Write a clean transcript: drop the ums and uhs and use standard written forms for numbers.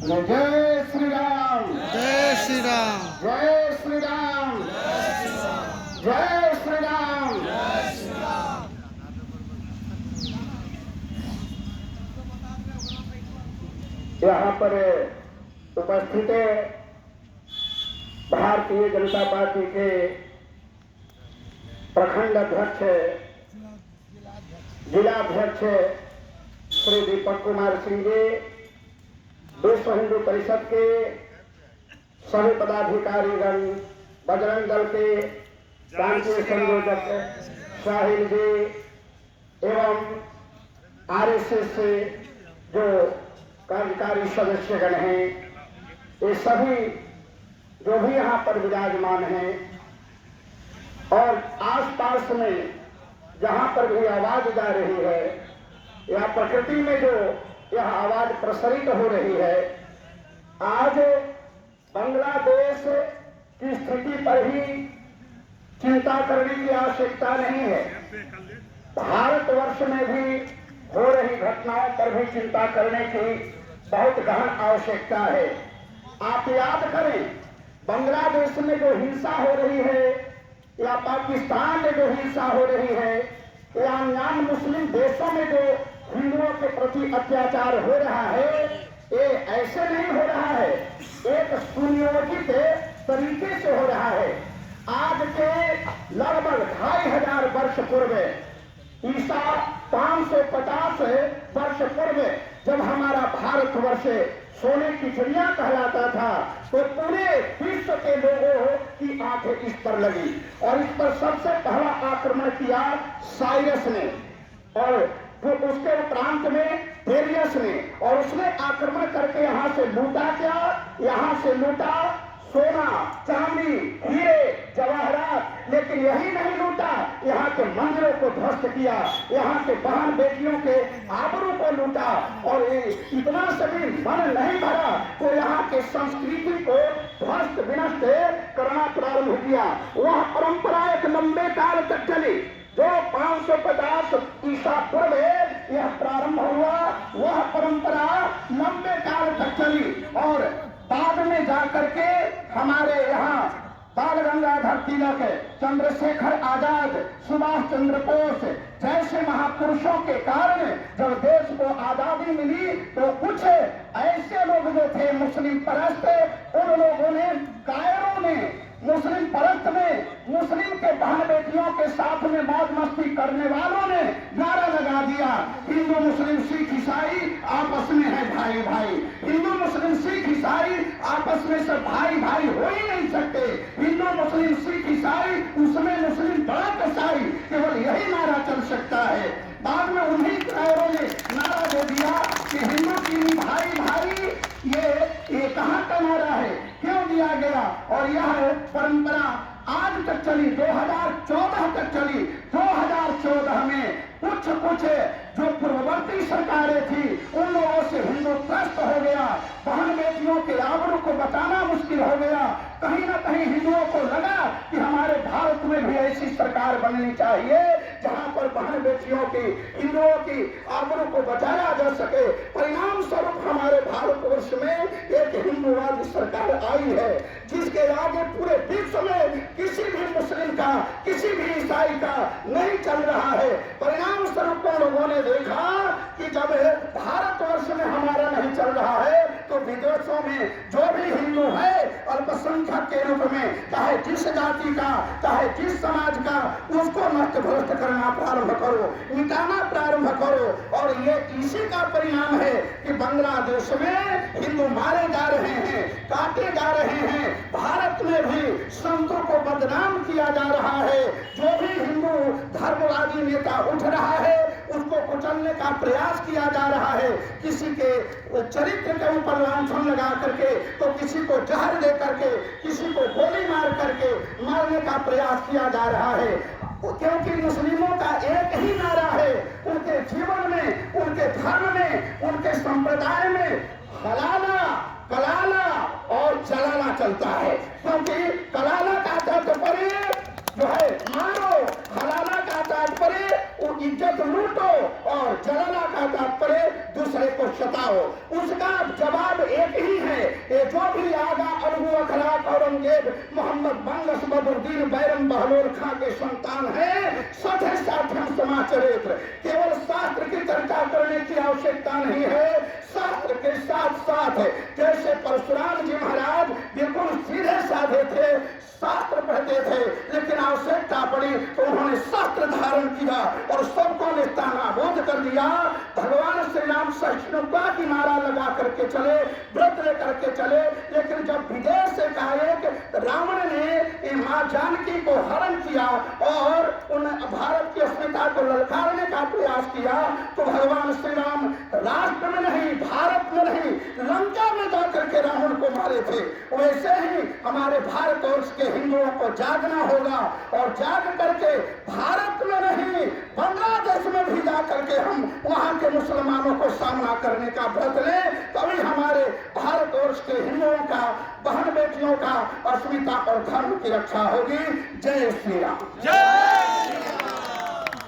जय श्री राम, जय श्री राम, जय श्री राम, जय श्री राम। यहाँ पर उपस्थित भारतीय जनता पार्टी के प्रखंड अध्यक्ष, जिलाध्यक्ष श्री दीपक कुमार सिंह जी, विश्व हिंदू परिषद के सभी पदाधिकारीगण, बजरंग दल के प्रांतीय संयोजक साहिल जी एवं आरएसएस से जो कार्यकारी सदस्यगण हैं, ये सभी जो भी यहाँ पर विराजमान हैं और आसपास में जहाँ पर भी आवाज जा रही है या प्रकृति में जो यह आवाज प्रसरित हो रही है, आज बांग्लादेश की स्थिति पर ही चिंता करने की आवश्यकता नहीं है, भारतवर्ष में भी हो रही घटनाओं पर भी चिंता करने की बहुत गहन आवश्यकता है। आप याद करें, बांग्लादेश में जो हिंसा हो रही है या पाकिस्तान में जो हिंसा हो रही है या अन्य मुस्लिम देशों में जो हिंदुओं के प्रति अत्याचार हो रहा है, ये ऐसे नहीं हो रहा है, एक सुनियोजित तरीके से हो रहा है। आज के लगभग 2500 वर्ष पूर्व, ईसा 550 वर्ष पूर्व जब हमारा भारतवर्ष सोने की चिड़िया कहलाता था, तो पूरे विश्व के लोगों की आंखें इस पर लगी और इस पर सबसे पहला आक्रमण किया साइरस ने और फिर उसके उपरांत में पेरियस ने, और उसने आक्रमण करके यहाँ से लूटा क्या, यहाँ से लूटा सोना, चांदी, हीरे, जवाहरात, लेकिन यही नहीं लूटा, यहाँ के मंदिरों को ध्वस्त किया, यहाँ के बहन बेटियों के आबरू को लूटा और इतना सभी मन नहीं भरा तो यहाँ के संस्कृति को ध्वस्त विनष्ट करना प्रारंभ किया। वह परंपरा एक लंबे काल तक चली, जो 550 ईसा पूर्व यह प्रारंभ हुआ, वह परंपरा लंबे काल तक चली और बाद में जाकर के हमारे यहाँ बाल गंगाधर तिलक, चंद्रशेखर आजाद, सुभाष चंद्र बोस जैसे महापुरुषों के कारण जब देश को आजादी मिली तो कुछ ऐसे लोग जो थे मुस्लिम परस्त, उन लोगों ने, कायरों ने मुस्लिम परस्त में मुस्लिम के बहन बेटियों के साथ में मौज मस्ती करने वालों ने नारा लगा दिया, हिंदू मुस्लिम सिख ईसाई आपस में है भाई भाई, हिंदू मुस्लिम सिख ईसाई आपस में सब भाई भाई हो ही नहीं सकते, हिंदू मुस्लिम सिख ईसाई उसमें मुस्लिम बड़ा कसाई, केवल यही नारा चल सकता है। बाद में उन्हीं कायरों ने नारा दे दिया कि हिंदू की भाई भाई, ये कहाँ का नारा है, क्यों दिया गया, और यह परंपरा आज तक चली, 2014 तक चली। 2014 में कुछ जो पूर्ववर्ती सरकारें थी उन लोगों से हिंदू त्रस्त हो गया, बहन बेटियों के आबरू को बचाना मुश्किल हो गया। कहीं ना कहीं हिंदुओं को लगा कि हमारे भारत में भी ऐसी सरकार बननी चाहिए जहां पर बहन बेटियों की, हिंदुओं की आबरू को बचाया जा सके। परिणाम स्वरूप हमारे भारतवर्ष में एक हिंदूवादी सरकार आई है, जिसके आगे पूरे विश्व में किसी भी मुस्लिम का, किसी भी ईसाई का नहीं चल रहा है। परिणाम स्वरूप लोगों ने देखा कि जब भारतवर्ष में हमारा नहीं चल रहा है तो विदेशों में जो भी हिंदू है अल्पसंख्यक के रूप में, चाहे जिस जाति का, चाहे जिस समाज का, उसको नष्ट भ्रष्ट करना प्रारंभ करो, मिटाना प्रारंभ करो। और ये इसी का परिणाम है कि बांग्लादेश में हिंदू मारे जा रहे हैं, काटे जा रहे हैं, भारत में भी संतों को बदनाम किया जा रहा है। जो भी हिंदू धर्मवादी नेता उठ रहा है उसको कुचलने का प्रयास किया जा रहा है, किसी के चरित्र के ऊपर लांछन लगा करके, तो किसी को जहर दे करके, किसी को गोली मार करके मारने का प्रयास किया जा रहा है। क्योंकि मुस्लिमों का एक ही नारा है, उनके जीवन में, उनके धर्म में, उनके संप्रदाय में हलाला, कलाला और जलाला चलता है। क्योंकि कलाला का तात्पर्य जो है मारो, हलाला का तात्पर्य इज्जत लूटो और जलाला का तात्पर्य दूसरे को सताओ। उसका जवाब एक ही है। ये जो भी आगा अलगू अखलाक औरंगजेब मोहम्मद बंगस बदरुद्दीन बैरम बहलोल खां के संतान है, सठे साठम समाचरित्र। केवल शास्त्र की चर्चा करने की आवश्यकता नहीं है, शास्त्र के साथ साथ जैसे परशुराम जी महाराज बिल्कुल सीधे साधे थे, शास्त्र पढ़ते थे, लेकिन आवश्यकता पड़ी तो उन्होंने शास्त्र धारण किया और सबको नेस्तानाबूद कर दिया। भगवान श्री राम सहिष्णुता की नारा लगा करके चले, व्रत लेकर के चले, लेकिन जब विदेश से एक रावण ने मां जानकी को हरण किया और उन भारत की अस्मिता को ललकारने का प्रयास किया, तो भगवान श्री राम राष्ट्र में नहीं, भारत में नहीं, लंका में जाकर के रावण को मारे थे। वैसे ही हमारे भारतवर्ष के हिंदुओं को जागना होगा और जाग करके भारत में नहीं, बांग्लादेश में भी जाकर के हम वहां के मुसलमानों को सामना करने का व्रत लें, तभी हमारे भारतवर्ष के हिंदुओं का, बहन बेटियों का अस्मिता और धर्म की रक्षा होगी। जय श्री राम।